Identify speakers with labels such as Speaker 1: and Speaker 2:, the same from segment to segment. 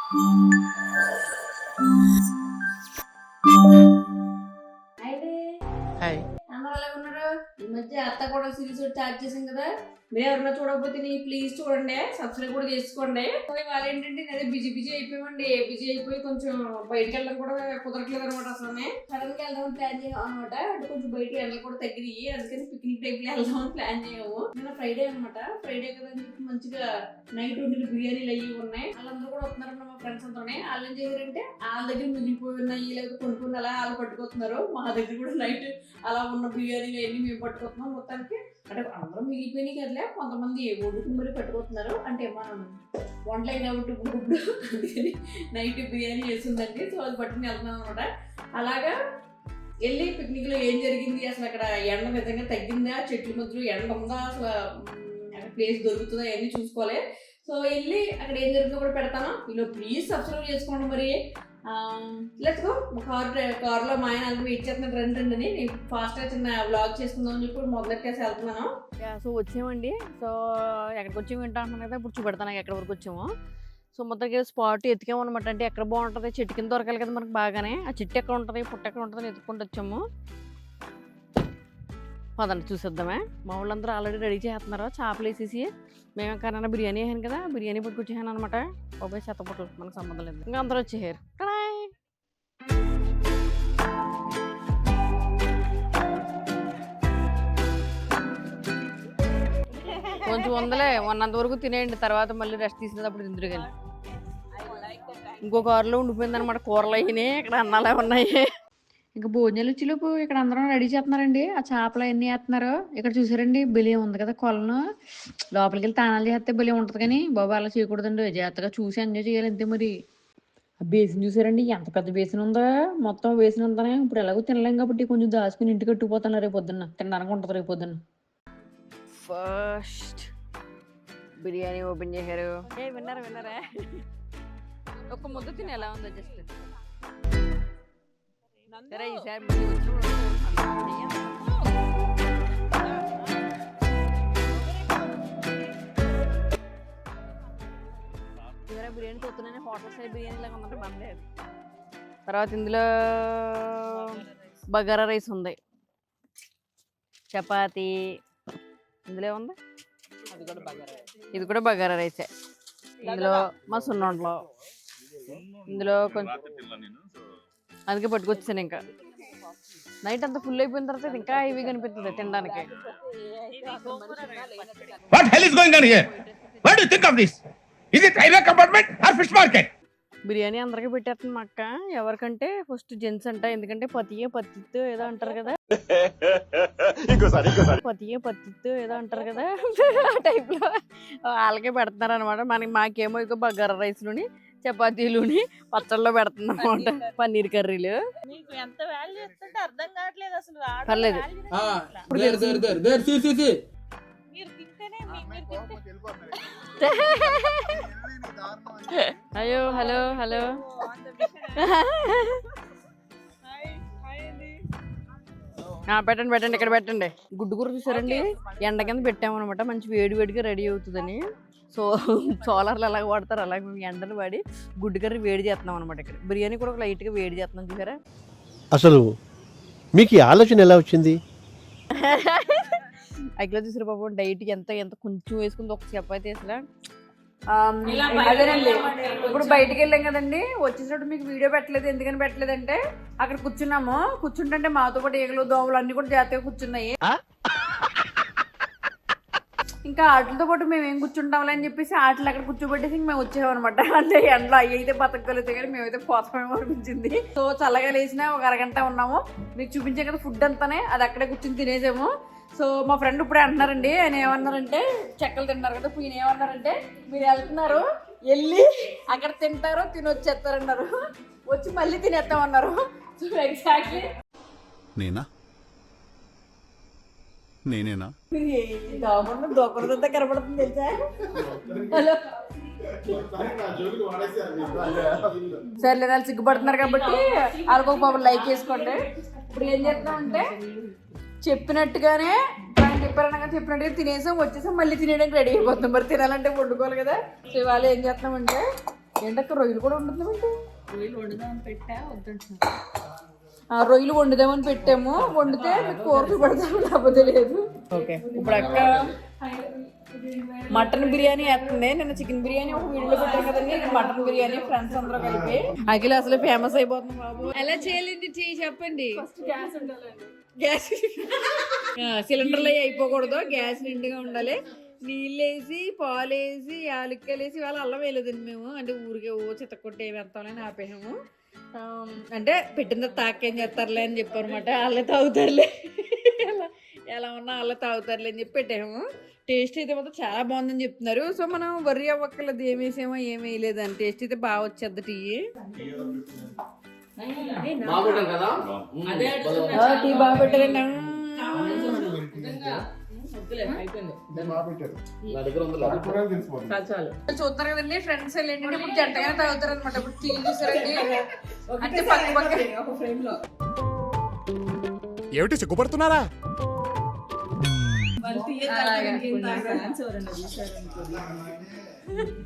Speaker 1: Hi.
Speaker 2: అందరూ ఎలా ఉన్నారు? ఈ మధ్య అత్త కూడా సిరీస్ స్టార్ట్ చేసాం కదా, మీరు ఎవరైనా చూడకపోతే ప్లీజ్ చూడండి, సబ్స్క్రైబ్ కూడా చేసుకోండి. ఇవాళ ఏంటంటే అదే బిజీ అయిపోయామండి. బిజీ అయిపోయి కొంచెం బయటకు వెళ్ళడం కూడా కుదరట్లేదు అనమాట. అసలు సడన్ గా వెళ్దామని ప్లాన్ చేయం అనమాట. అంటే కొంచెం బయటకి వెళ్ళడం కూడా తగ్గినాయి, అందుకని పిక్నిక్ టైప్ లో వెళ్దామని ప్లాన్ చేయము. నిన్న ఫ్రైడే అనమాట. ఫ్రైడే కదా అని చెప్పి మంచిగా నైట్ వండిన బిర్యానీలు అయ్యి ఉన్నాయి. వాళ్ళందరూ కూడా వస్తున్నారన్న మా ఫ్రెండ్స్ అంతానే. వాళ్ళు ఏం చేశారంటే వాళ్ళ దగ్గర మిగిలిపోయి ఉన్నాయి, లేకపోతే కొనుక్కుని అలా వాళ్ళు పట్టుకొస్తున్నారు. మా దగ్గర కూడా నైట్ అలా ఉన్న బిర్యానీలు అన్ని మేము పట్టుకొస్తున్నాం. మొత్తానికి అంటే అందరూ మిగిలిపోయినాయి కదలే, కొంతమంది వండుకుని మరి పట్టుకొస్తున్నారు. అంటే మనం వంటలే కాబట్టి ఇప్పుడు అందుకని నైట్ బిర్యానీ చేస్తుందండి. సో అది పట్టుకుని వెళ్తున్నాం అనమాట. అలాగా వెళ్ళి పిక్నిక్లో ఏం జరిగింది, అసలు అక్కడ ఎండ నిజంగా తగ్గిందా, చెట్ల మధ్యలో ఎండ ఉందా, అసలు అక్కడ ప్లేస్ దొరుకుతుందా అవన్నీ చూసుకోవాలి. సో వెళ్ళి అక్కడ ఏం జరుగుతుందో కూడా పెడతాను. ఇలా ప్లీజ్ సబ్స్క్రైబ్ చేసుకోండి. మరి లెట్స్ గో. కార్లో మా ఆయన అందరూ వెయిట్ చేస్తున్నారు, రండి అని. నేను ఫాస్ట్గా చిన్న వ్లాగ్ చేసుకుందాం అని చెప్పి మొదలెట్టేసి వెళ్తున్నాను. సో వచ్చామండి. సో ఎక్కడికి వచ్చి వింటాను కదా, ఇప్పుడు చూపెడతాను ఎక్కడి వరకు వచ్చాము. సో మొత్తంగా స్పాట్ ఎతికామన్నమాట. అంటే ఎక్కడ బాగుంటుంది, చెట్టు కింద దొరకాలి కదా మనకు బాగానే. ఆ చెట్టు ఎక్కడ ఉంటుంది, పుట్ట ఎక్కడ ఉంటుంది ఎత్తుకుంటూ వచ్చాము. పదండి చూసేద్దామే. మా వాళ్ళందరూ ఆల్రెడీ రెడీ చేస్తున్నారు చేపలు వేసేసి. మేము ఎక్కడైనా బిర్యానీ వేసాను కదా, బిర్యానీ పట్టుకొచ్చేసాను అనమాట. ఒక చెత్తపుట్టలు మనకు సంబంధం లేదు. ఇంకా అందరూ వచ్చేసారు. కొంచెం వందలే ఉన్నంత వరకు తినేయండి, తర్వాత మళ్ళీ రెస్ట్ తీసినప్పుడు తిందురు. కానీ ఇంకో కారులో ఉండిపోయింది అనమాట. కూరలు అయినాయి, ఇక్కడ అన్నాలే ఉన్నాయి. ఇంకా భోజనాలు వచ్చేలోపు ఇక్కడ అందరం రెడీ చేస్తున్నారండి. ఆ చేపలు అన్నీ వేస్తున్నారు. ఇక్కడ చూసారండి బెలి ఉంది కదా కొలను, లోపలికి వెళ్ళి తానాలు చేస్తే బెలి ఉంటుంది. కానీ బాబు అలా చేయకూడదండి, జాగ్రత్తగా చూసి ఎంజాయ్ చేయాలి అంతే. మరి ఆ బేసిన్ చూసారండి, ఎంత పెద్ద బేసిన్ ఉందో. మొత్తం బేసిన్ ఉందనే. ఇప్పుడు ఎలాగో తినలేం కాబట్టి కొంచెం దాచుకుని ఇంటికి కట్టుకుపోతాను రేపు పొద్దున్న. తినడానికి ఉంటుంది రేపు పొద్దున్న. ఫస్ట్ బిర్యానీ ఓపెన్ చేశారు. విన్నారా ఒక ముద్ద తిని ఎలా ఉందో జస్ట్ ఈసారి బిర్యానీ చూస్తున్నాను. హోటల్ సైడ్ బిర్యానీ లాగా ఉందంటే బాగలేదు. తర్వాత ఇందులో బగారా రైస్ ఉంది, చపాతి ఇందులో ఉంది, ఇది కూడా బగారా రైసే. ఇందులో మా సున్నుండలు, ఇందులో కొంచెం అందుకే పట్టుకొచ్చాను. ఇంకా నైట్ అంతా ఫుల్ అయిపోయిన తర్వాత ఇంకా హెవీ కనిపిస్తుంది తినడానికి. బిర్యానీ అందరికీ పెట్టేస్తుంది మా అక్క. ఎవరికంటే ఫస్ట్ జెంట్స్ అంట, ఎందుకంటే పత్తితో ఏదో అంటారు కదా, పత్తితో ఏదో అంటారు కదా ఆ టైప్ లో వాళ్ళకే పెడుతున్నారు అనమాట. మాకేమో ఇక బగారా రైస్ లోని చపాతీలుని పచ్చళ్ళలో పెడుతున్నాం అనమాట. పన్నీర్ కర్రీలు పర్లేదు. అయ్యో హలో హలో పెట్టండి ఇక్కడ పెట్టండి. గుడ్డు కూర చూసారండి, ఎండ కింద పెట్టాము అనమాట. మంచి వేడిగా రెడీ అవుతుందని. సో సోలార్లు ఎలాగ వాడతారు అలాగే మేము ఎండను వాడి గుడ్డు కర్రీ వేడి చేస్తున్నాం అనమాట. ఇక్కడ బిర్యానీ కూడా లైట్గా వేడి చేస్తున్నాం చూసారా.
Speaker 1: అసలు మీకు ఈ ఆలోచన ఎలా వచ్చింది?
Speaker 2: అట్లా చూసారు పాపం డైట్కి ఎంత కొంచెం వేసుకుంది ఒక చపాతీ అసలు. అదేనండి, ఇప్పుడు బయటకు వెళ్ళాం కదండి, వచ్చేటప్పుడు మీకు వీడియో పెట్టలేదు. ఎందుకని పెట్టలేదంటే అక్కడ కూర్చుంటే మాతో పాటు ఈగలు దోమలు అన్ని కూడా జాగ్రత్తగా కూర్చున్నాయి. ఇంకా ఆటలతో పాటు మేము ఏం కూర్చుంటాంలే అని చెప్పేసి ఆటలు అక్కడ కూర్చోబెట్టేసి మేము వచ్చాము అనమాట. అంటే ఎండలో అవి అయితే బతకగలిగితే కానీ మేమైతే పోతామేమో అనిపించింది. సో చల్లగా లేచినా ఒక అరగంట ఉన్నాము. మీకు చూపించే కదా ఫుడ్ అంతానే, అది అక్కడే కూర్చొని తినేసాము. సో మా ఫ్రెండ్ ఇప్పుడే అంటున్నారండి, ఆయన ఏమన్నారంటే చెక్కలు తింటారు కదా, ఈయన ఏమన్నారంటే మీరు వెళ్తున్నారు, వెళ్ళి అక్కడ తింటారు, తిని వచ్చేస్తారన్నారు. వచ్చి మళ్ళీ తినేస్తామన్నారు. సో ఎగ్జాక్ట్లీ నేనేనా దోకడంతా కనపడుతుంది తెలుసా. హలో సర్లే, వాళ్ళు సిగ్గుపడుతున్నారు కాబట్టి వాళ్ళకు ఒక పాపం లైక్ చేసుకోండి. ఇప్పుడు ఏం చేస్తామంటే చెప్పినట్టుగానే చెప్పినట్టుగా తినేసాం, వచ్చేసాం, మళ్ళీ తినేయడానికి రెడీ అయిపోతాం. మరి తినాలంటే వండుకోవాలి కదా. సో ఇవాళ ఏం చేస్తామంటే ఏంటక్క రొయ్యలు కూడా వండుతున్నామంటే?
Speaker 3: రొయ్యలు వండుదామని పెట్టా వద్దంటున్నా.
Speaker 2: రొయ్యలు వండుదామని పెట్టాము, వండితే మీకు కూరలు పెడతాము, లేకపోతే లేదు. ఓకే, ఇప్పుడు అక్క మటన్ బిర్యానీ వేస్తుంది. నిన్న చికెన్ బిర్యానీ ఒక వీడియోలో పెట్టాం కదండి, మటన్ బిర్యానీ ఫ్రెండ్స్ అందరూ కలిపి. అఖిల అసలు ఫేమస్ అయిపోతుంది బాబు. ఎలా చేయాలండి చెప్పండి.
Speaker 3: గ్యాస్ ఉండాలండి.
Speaker 2: గ్యాస్ సిలిండర్లు అయిపోకూడదు, గ్యాస్ నిండుగా ఉండాలి. నీళ్ళు వేసి పాలు వేసి యాలక్కాయలు వేసి వాళ్ళు అల్లం వేయలేదండి మేము. అంటే ఊరికే చిత్తకొట్టి వేస్తామని ఆపేసాము. అంటే పెట్టిన తాకేం చేస్తారులే అని చెప్పారన్నమాట. వాళ్ళే తాగుతారులే, ఎలా ఉన్నా వాళ్ళే తాగుతారులే అని చెప్పి పెట్టాము. టేస్ట్ అయితే మాత్రం చాలా బాగుందని చెప్తున్నారు. సో మనం వర్రీ అవ్వక్కర్లేదు ఏం వేసామో ఏం వేయలేదని. టేస్ట్ అయితే బాగా వచ్చేది టీ. టీ బాగా పెట్టారండి. చూస్తారు కదండి ఫ్రెండ్స్ ఏంటంటే ఇప్పుడు జంటగానే తాగుతారు అనమాట. ఇప్పుడు టీ చూసారండి అంటే పక్క పక్క.
Speaker 4: ఏమిటి సిగ్గుపడుతున్నారా?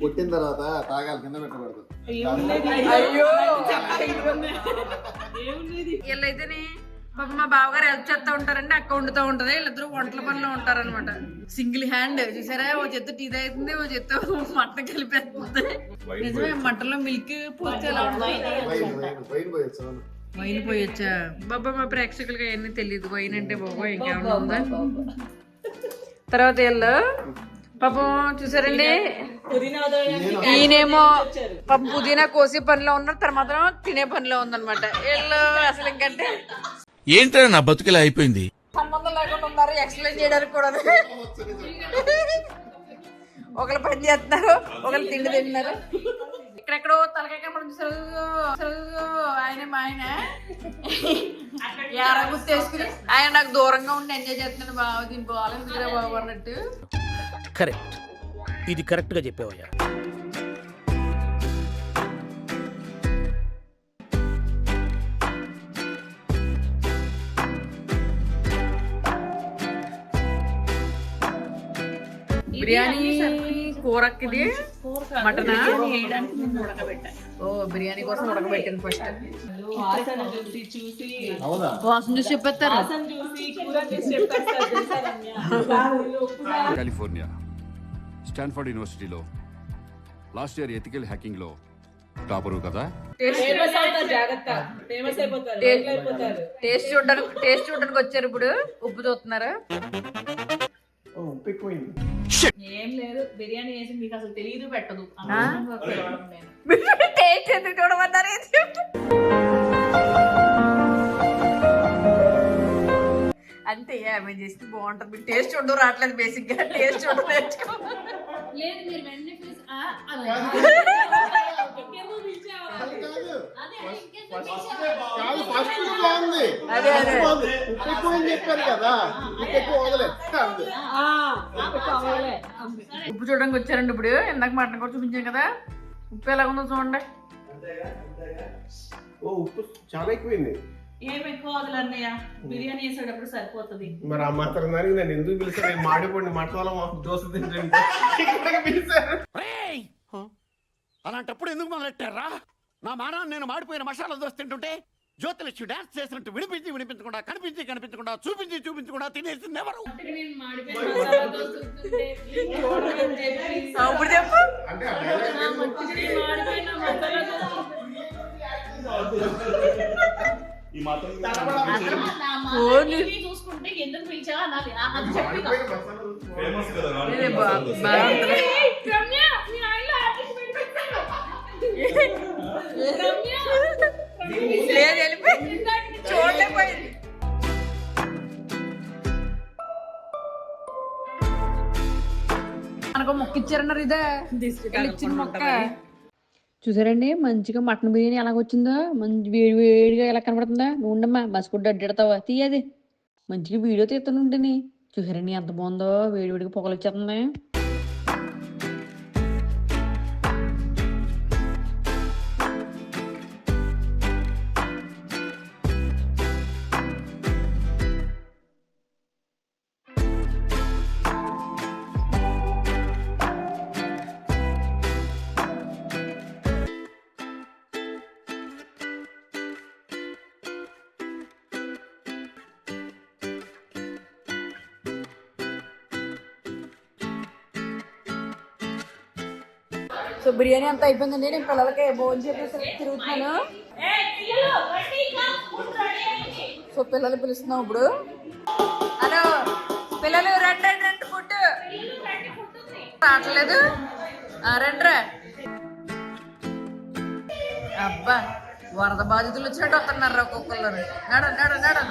Speaker 5: పుట్టిన తర్వాత తాగాలి, కింద పెట్టకూడదు.
Speaker 2: అయ్యో వీళ్ళైతేనే పాప మా బావగారు హెల్ప్ చేస్తా ఉంటారండి, అక్క వండుతూ ఉంటది. వీళ్ళిద్దరు వంటల పనిలో ఉంటారనమాట. సింగిల్ హ్యాండ్ చూసారా, ఓ చేత్తో టీ తాగుతుంది, ఓ చేత్తో మటన్ కలిపేస్తుంది. నిజమే, మటన్లో మిల్క్ పోస్తే ఎలా ఉంటుంది? వైన్ పోయొచ్చా బాబా? మా ప్రేక్షకులకి అవన్నీ తెలియదు. వైన్ అంటే బాబా ఇంకేమన్నా ఉందా? తర్వాత వీళ్ళు పాపం చూసారండి, ఈయనేమో పాపం పుదీనా కోసే పనిలో ఉన్నారు, తర్వాత తినే పనిలో ఉందన్నమాట. వీళ్ళు అసలు ఇంకంటే
Speaker 6: ఏంటో నా బతుకులా అయిపోయింది.
Speaker 2: సంబంధం లేకుండా ఉన్నారు, ఎక్స్ప్లెయిన్ చేయడానికి కూడా. ఒకళ్ళు పని చేస్తున్నారు, ఒకళ్ళు తిండి తింటున్నారు. ఇక్కడెక్కడో తలకాయ కనపడి ఆయన మా ఆయన ఎరా గుర్తేసుకుని ఆయన నాకు దూరంగా ఉండి ఎంజాయ్ చేస్తున్నాడు. బాబు దీని బాగాలేదు బాబు అన్నట్టు.
Speaker 7: కరెక్ట్, ఇది కరెక్ట్ గా చెప్పావయ్యా.
Speaker 2: బిర్యానీ కూరకి మటన్
Speaker 3: వేయడానికి ముందు ఉడకబెట్టాను.
Speaker 2: ఓ బిర్యానీ కోసం ఉడకబెట్టింది ఫస్ట్.
Speaker 3: వాసన చూసి
Speaker 2: వాసన చూసి చెప్పేస్తారు.
Speaker 4: కాలిఫోర్నియా స్టాన్ఫర్డ్ యూనివర్సిటీలో లాస్ట్ ఇయర్ ఎథికల్ హ్యాకింగ్ లో టాపరు కదా.
Speaker 2: టేస్ట్ చూడడానికి వచ్చారు. ఇప్పుడు ఉప్పు చూస్తున్నారా?
Speaker 3: ఏం లేదు, బిర్యానీ వేసి మీకు అసలు తెలియదు పెట్టదు.
Speaker 2: టేస్ట్ ఎందుకు చూడమన్నారు? అంతే, మేము చేస్తే బాగుంటుంది. మీకు టేస్ట్ చూడడం రావట్లేదు, బేసిక్ గా టేస్ట్ చూడడం నేర్చుకో. అదే అదే ఉప్పు చూడడానికి వచ్చారండి. ఇప్పుడు ఇందాక మటన్ కూడా చూపించాను కదా, ఉప్పు ఎలా ఉందో చూడండి.
Speaker 5: ఉప్పు చాలా ఎక్కువైంది.
Speaker 3: ఏం ఎక్కువ వదలన్నయ్య, బిర్యానీ వేసేటప్పుడు సరిపోతుంది.
Speaker 5: మరి ఆ మాత్రం దానికి నన్ను ఎందుకు పిలిచారు? మాడిపోండి మటన్ దోశ తింటే పిలిచారు.
Speaker 4: అలాంటప్పుడు ఎందుకు మొదలెట్టారా? నా మానాన్ని నేను మాడిపోయిన మసాలా దోశ తింటుంటే జ్యోతిలక్ష్మి డాన్స్ చేసినట్టు వినిపించకుండా కనిపించకుండా చూపించకుండా తినేసింది ఎవరు?
Speaker 2: ఇప్పుడు చెప్పు.
Speaker 3: చూసుకుంటే ఎందుకు పిలిచావా అనాలి. అది చెప్పి
Speaker 2: చూడలేకపోయింది. మనకు మొక్క ఇచ్చారన్నారు, ఇదే ఇచ్చిన మొక్క. చూసారండి మంచిగా మటన్ బిర్యానీ ఎలాగొచ్చిందో, మంచి వేడి వేడిగా ఎలా కనపడుతుందా? నువ్వుండమ్మా మసిగుడ్డ అడ్డెడతావా, తీయది మంచిగా వీడియో తీస్తానుంటేని. చూసారండి ఎంత బాగుందో, వేడి వేడిగా పొగలు వచ్చేస్తుంది. సో బిర్యానీ అంతా అయిపోయిందండి. నేను పిల్లలకి భోజనం చెప్పేసి తిరుగుతున్నాను. సో పిల్లలు పిలుస్తున్నాం ఇప్పుడు. హలో పిల్లలు రండి రండి రండి ఫుడ్ రావట్లేదు. రండి. అబ్బా వరద బాధితులు వచ్చినట్టు వస్తున్నారు ఒక్కొక్కరు. నడు నడు నడు.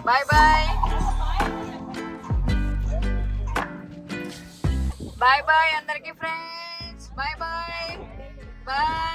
Speaker 2: బాయ్ బాయ్ బాయ్ బాయ్ అందరికి ఫ్రెండ్స్. Bye bye bye.